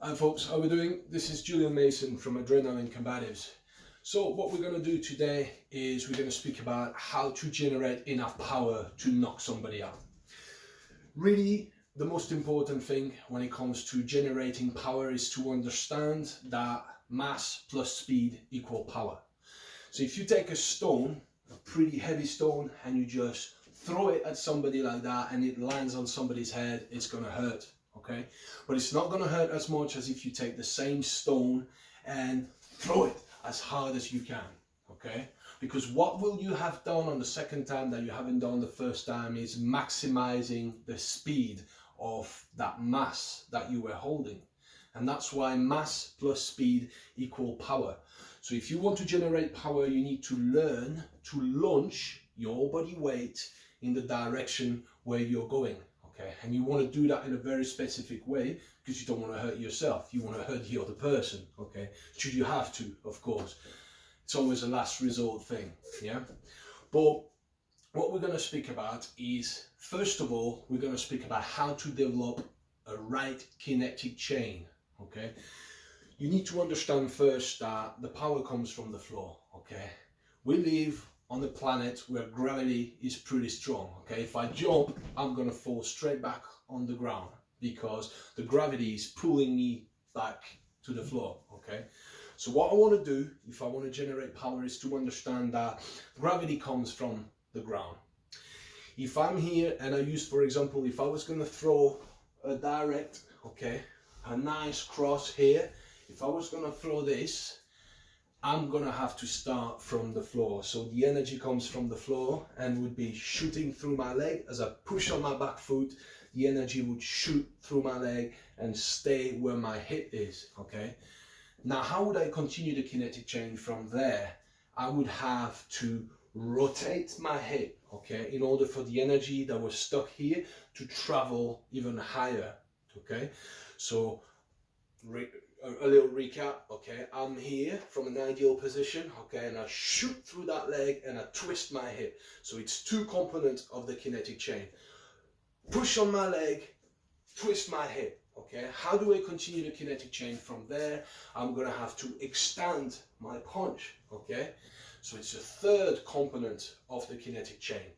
Hi folks, how are we doing? This is Julien Masson from Adrenaline Combatives. So what we're going to do today is we're going to speak about how to generate enough power to knock somebody out. Really, the most important thing when it comes to generating power is to understand that mass plus speed equal power. So if you take a stone, a pretty heavy stone, and you just throw it at somebody like that and it lands on somebody's head, it's going to hurt. Okay, but it's not going to hurt as much as if you take the same stone and throw it as hard as you can. Okay, because what will you have done on the second time that you haven't done the first time is maximizing the speed of that mass that you were holding, and that's why mass plus speed equal power. So if you want to generate power, you need to learn to launch your body weight in the direction where you're going. Okay, and you want to do that in a very specific way because you don't want to hurt yourself. You want to hurt the other person. Okay, should you have to, of course. It's always a last resort thing. Yeah, but what we're going to speak about is, first of all, we're going to speak about how to develop a right kinetic chain. Okay, you need to understand first that the power comes from the floor. Okay, we live on a planet where gravity is pretty strong. Okay, if I jump, I'm gonna fall straight back on the ground because the gravity is pulling me back to the floor. Okay, so what I want to do if I want to generate power is to understand that gravity comes from the ground. If I'm here and I use, for example, if I was going to throw a direct, okay, a nice cross here, if I was going to throw this, I'm gonna have to start from the floor. So the energy comes from the floor and would be shooting through my leg. As I push on my back foot, the energy would shoot through my leg and stay where my hip is. Okay, now how would I continue the kinetic chain from there? I would have to rotate my hip, okay, in order for the energy that was stuck here to travel even higher. Okay, so a little recap. Okay, I'm here from an ideal position, okay, and I shoot through that leg and I twist my hip. So it's two components of the kinetic chain. Push on my leg, twist my hip. Okay, how do I continue the kinetic chain from there? I'm gonna have to extend my punch. Okay, so it's a third component of the kinetic chain.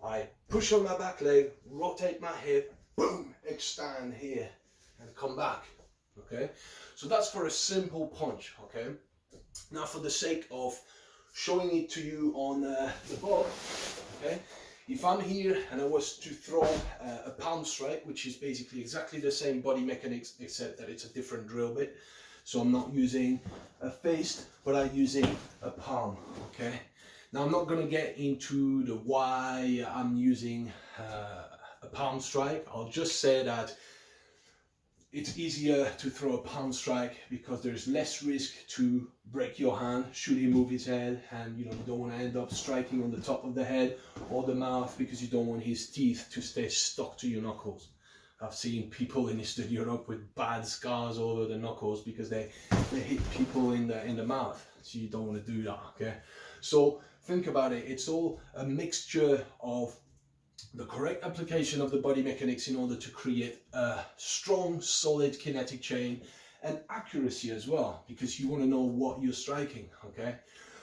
I push on my back leg, rotate my hip, boom, extend here and come back. Okay, so that's for a simple punch. Okay, now for the sake of showing it to you on the board, okay, if I'm here and I was to throw a palm strike, which is basically exactly the same body mechanics except that it's a different drill bit, so I'm not using a fist but I'm using a palm. Okay, now I'm not going to get into the why I'm using a palm strike. I'll just say that it's easier to throw a palm strike because there's less risk to break your hand should he move his head, and you don't want to end up striking on the top of the head or the mouth because you don't want his teeth to stay stuck to your knuckles. I've seen people in Eastern Europe with bad scars all over the knuckles because they hit people in the mouth, so you don't want to do that. Okay, so think about it, it's all a mixture of the correct application of the body mechanics in order to create a strong, solid kinetic chain, and accuracy as well, because you want to know what you're striking. Okay,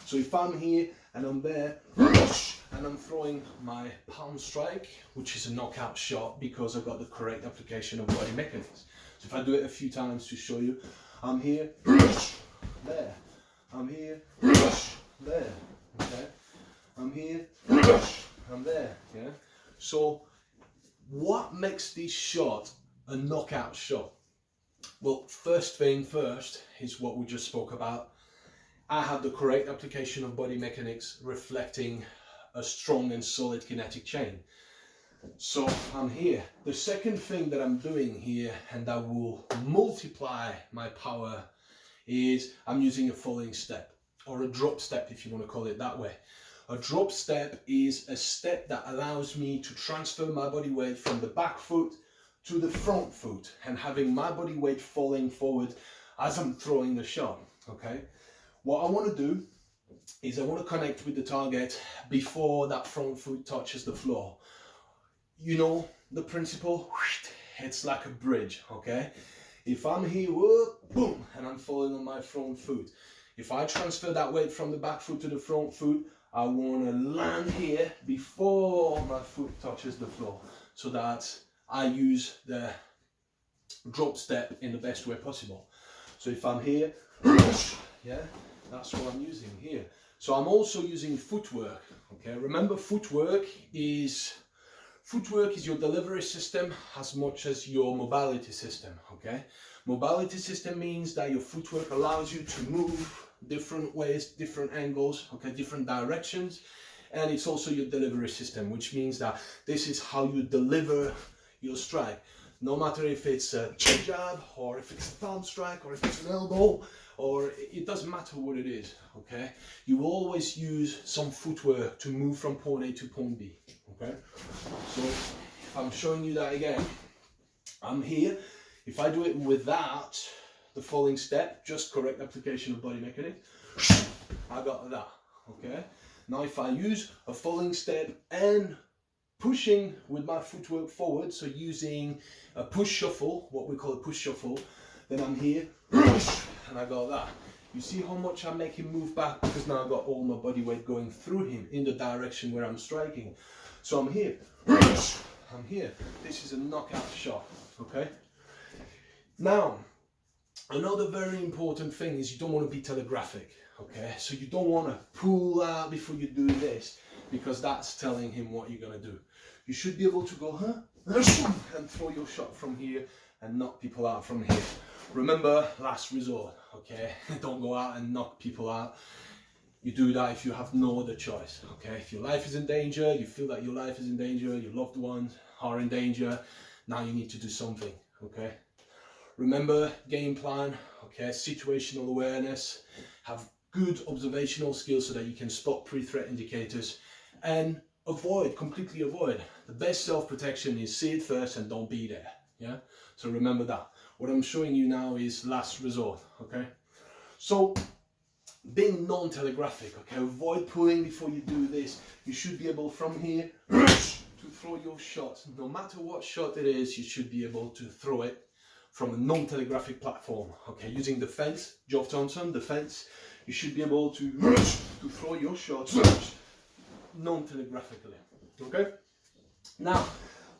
so if I'm here and I'm there and I'm throwing my palm strike, which is a knockout shot because I've got the correct application of body mechanics. So if I do it a few times to show you, I'm here, there, I'm here, there, okay, I'm here, I'm there. Yeah, so what makes this shot a knockout shot? Well, first thing first is what we just spoke about. I have the correct application of body mechanics reflecting a strong and solid kinetic chain. So I'm here. The second thing that I'm doing here, and that will multiply my power, is I'm using a falling step, or a drop step if you want to call it that way. A drop step is a step that allows me to transfer my body weight from the back foot to the front foot and having my body weight falling forward as I'm throwing the shot. Okay, what I want to do is I want to connect with the target before that front foot touches the floor. You know the principle, it's like a bridge. Okay, If I'm here, whoop, boom, and I'm falling on my front foot. If I transfer that weight from the back foot to the front foot, I want to land here before my foot touches the floor, so that I use the drop step in the best way possible. So if I'm here, yeah, that's what I'm using here. So I'm also using footwork. Okay, remember, footwork is your delivery system as much as your mobility system. Okay, mobility system means that your footwork allows you to move different ways, different angles, okay, different directions, and it's also your delivery system, which means that this is how you deliver your strike. No matter if it's a jab, or if it's a thumb strike, or if it's an elbow, or it doesn't matter what it is, okay? You always use some footwork to move from point A to point B, okay? So if I'm showing you that again, I'm here. If I do it without the falling step, just correct application of body mechanics, I got that, okay? Now if I use a falling step and pushing with my footwork forward, so using a push shuffle, what we call a push shuffle, then I'm here, and I got that. You see how much I'm making move back, because now I've got all my body weight going through him in the direction where I'm striking. So I'm here, I'm here. This is a knockout shot, okay? Now, another very important thing is you don't want to be telegraphic, okay? So you don't want to pull out before you do this, because that's telling him what you're going to do. You should be able to go, and throw your shot from here and knock people out from here. Remember, last resort, okay? Don't go out and knock people out. You do that if you have no other choice, okay? If your life is in danger, you feel that your life is in danger, your loved ones are in danger, now you need to do something, okay? Remember, game plan, okay? Situational awareness, have good observational skills so that you can spot pre-threat indicators, and completely avoid. The best self-protection is see it first and don't be there, yeah? So remember that. What I'm showing you now is last resort, okay? So, being non-telegraphic, okay? Avoid pulling before you do this. You should be able from here to throw your shot. No matter what shot it is, you should be able to throw it from a non-telegraphic platform, okay? Using the fence, Geoff Thompson, the fence, you should be able to throw your shot non-telegraphically, okay? Now,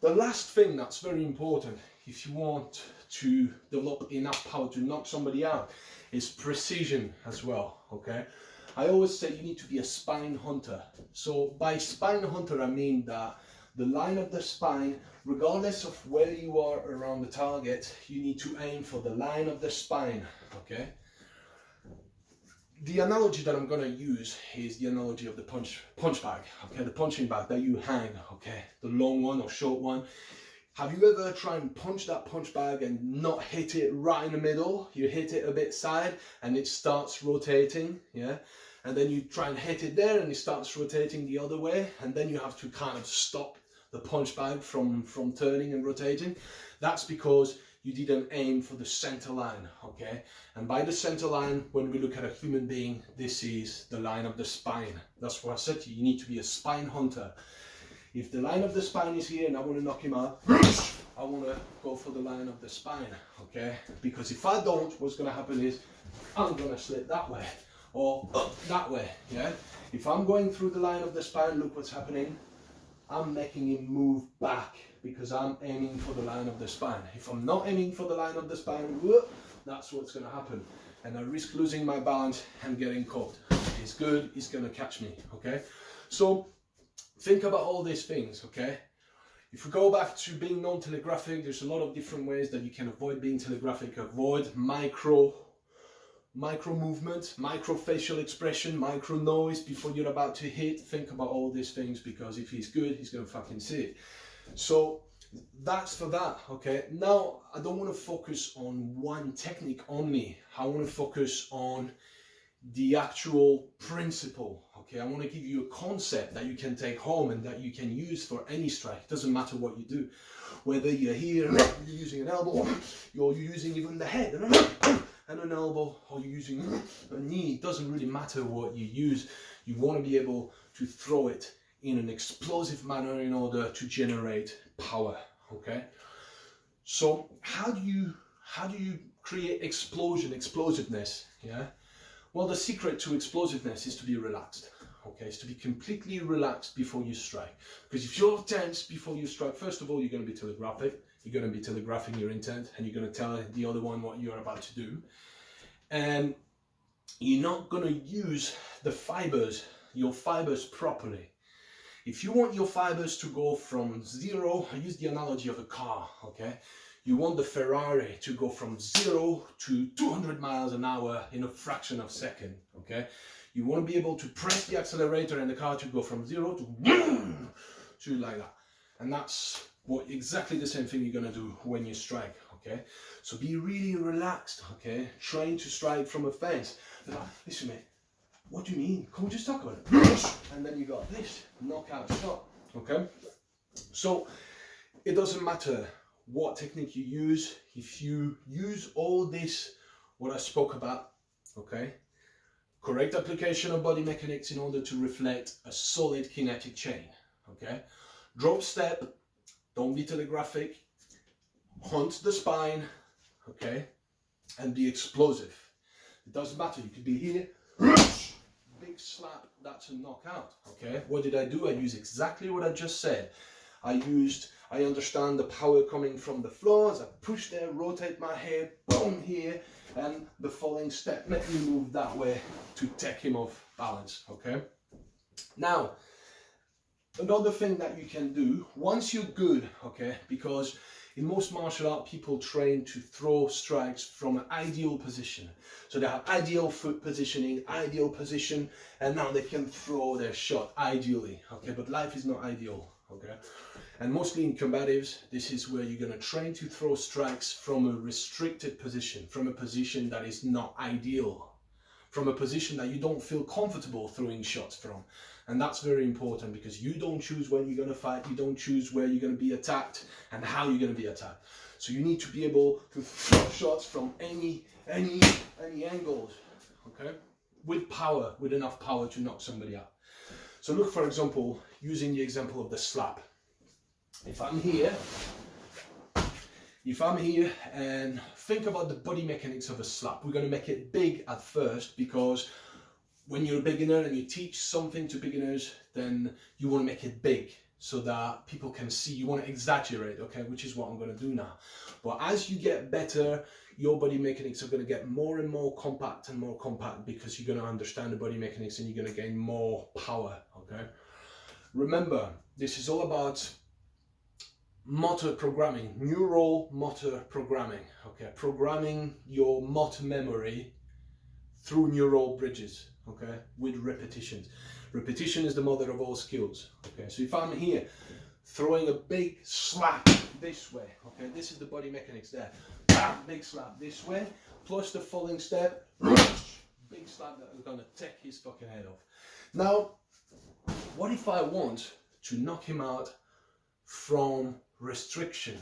the last thing that's very important if you want to develop enough power to knock somebody out is precision as well, okay? I always say you need to be a spine hunter. So by spine hunter, I mean that the line of the spine, regardless of where you are around the target, you need to aim for the line of the spine, okay? The analogy that I'm going to use is the analogy of the punch bag, okay? The punching bag that you hang, okay? The long one or short one. Have you ever tried and punch that punch bag and not hit it right in the middle? You hit it a bit side and it starts rotating, yeah? And then you try and hit it there and it starts rotating the other way, and then you have to kind of stop the punch bag from turning and rotating. That's because you didn't aim for the center line, okay? And by the center line, when we look at a human being, this is the line of the spine. That's what I said to you, you need to be a spine hunter. If the line of the spine is here and I want to knock him out, I want to go for the line of the spine, okay? Because if I don't, what's going to happen is I'm going to slip that way or up that way, yeah? If I'm going through the line of the spine, look what's happening. I'm making him move back because I'm aiming for the line of the spine. If I'm not aiming for the line of the spine, that's what's going to happen. And I risk losing my balance and getting caught. He's good, he's going to catch me, okay? So think about all these things, okay? If we go back to being non-telegraphic, there's a lot of different ways that you can avoid being telegraphic. Avoid micro movement, micro facial expression, micro noise before you're about to hit. Think about all these things, because if he's good, he's gonna fucking see it. So that's for that, okay? Now, I don't want to focus on one technique only. I want to focus on the actual principle, okay? I want to give you a concept that you can take home and that you can use for any strike. It doesn't matter what you do. Whether you're here, you're using an elbow, or you're using even the head and an elbow, or you're using a knee. It doesn't really matter what you use. You want to be able to throw it in an explosive manner in order to generate power, okay? So how do how do you create explosiveness? Yeah. Well, the secret to explosiveness is to be relaxed. Okay, is to be completely relaxed before you strike. Because if you're tense before you strike, first of all, you're going to be telegraphic. You're going to be telegraphing your intent, and you're going to tell the other one what you're about to do. And you're not going to use the fibers, your fibers properly. If you want your fibers to go from 0, I use the analogy of a car, okay? You want the Ferrari to go from 0 to 200 miles an hour in a fraction of a second, okay? You want to be able to press the accelerator and the car to go from 0 to like that. And that's exactly the same thing you're going to do when you strike, okay? So be really relaxed, okay? Trying to strike from a fence. Like, listen, mate, what do you mean? Can we just talk about it? And then you got this knockout shot, okay? So it doesn't matter what technique you use. If you use all this, what I spoke about, okay? Correct application of body mechanics in order to reflect a solid kinetic chain, okay? Drop step, don't be telegraphic, hunt the spine, okay? And be explosive. It doesn't matter, you could be here, big slap, that's a knockout, okay? What did I do? I used exactly what I just said. I understand the power coming from the floor, as I push there, rotate my head, boom here, and the falling step, let me move that way to 𝗃𝗵𝗲𝗯𝘁𝗶𝗃𝗄𝗯, okay? Now, another thing that you can do, once you're good, okay, because in most martial art, people train to throw strikes from an ideal position. So they have ideal foot positioning, ideal position, and now they can throw their shot ideally, okay? But life is not ideal, okay? And mostly in combatives, this is where you're going to train to throw strikes from a restricted position, from a position that is not ideal, from a position that you don't feel comfortable throwing shots from. And that's very important, because you don't choose when you're going to fight, you don't choose where you're going to be attacked and how you're going to be attacked. So you need to be able to throw shots from any angles, okay? With power, with enough power to knock somebody out. So look, for example, using the example of the slap. If I'm here and think about the body mechanics of a slap, we're going to make it big at first, because when you're a beginner and you teach something to beginners, then you want to make it big so that people can see. You want to exaggerate, okay, which is what I'm going to do now. But as you get better, your body mechanics are going to get more and more compact and more compact, because you're going to understand the body mechanics and you're going to gain more power, okay? Remember, this is all about motor programming, neural motor programming, okay? Programming your motor memory through neural bridges, okay? With repetitions. Repetition is the mother of all skills, okay? So if I'm here throwing a big slap this way, okay? This is the body mechanics there. Bam, big slap this way, plus the falling step, big slap that is gonna take his fucking head off. Now, what if I want to knock him out from restriction?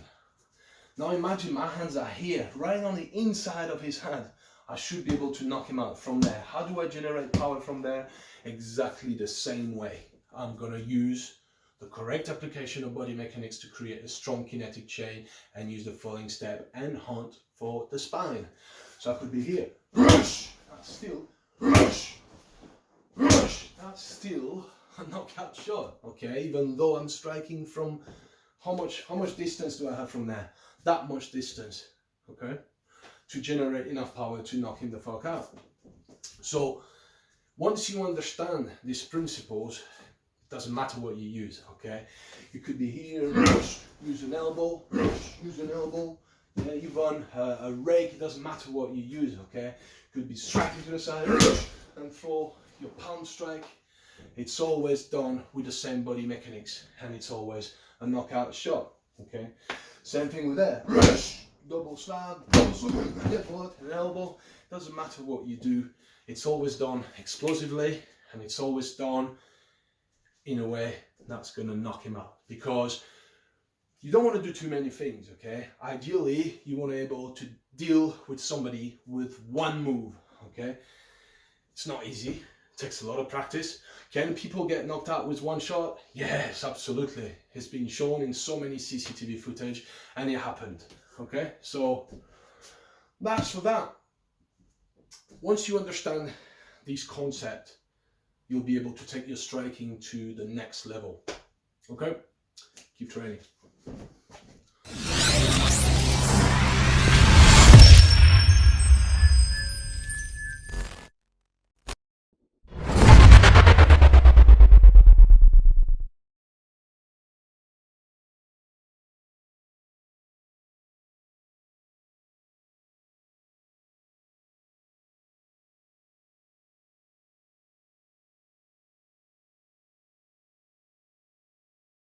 Now imagine my hands are here, right on the inside of his hand. I should be able to knock him out from there. How do I generate power from there? Exactly the same way. I'm going to use the correct application of body mechanics to create a strong kinetic chain and use the falling step and hunt for the spine. So I could be here. That's still. That's still a knockout shot, okay? Even though I'm striking from how much distance do I have from there? That much distance, okay? To generate enough power to knock him the fuck out. So once you understand these principles, it doesn't matter what you use, okay? You could be here, use an elbow, yeah, even a rake, it doesn't matter what you use, okay? You could be striking to the side and throw your palm strike. It's always done with the same body mechanics, and it's always a knockout shot, okay? Same thing with there. Double slab, an elbow, doesn't matter what you do, it's always done explosively, and it's always done in a way that's going to knock him out, because you don't want to do too many things, okay? Ideally, you want to be able to deal with somebody with one move, okay? It's not easy, it takes a lot of practice. Can people get knocked out with one shot? Yes, absolutely. It's been shown in so many CCTV footage, and it happened. Okay, so That's for that. Once you understand these concepts, you'll be able to take your striking to the next level. Okay? Keep training.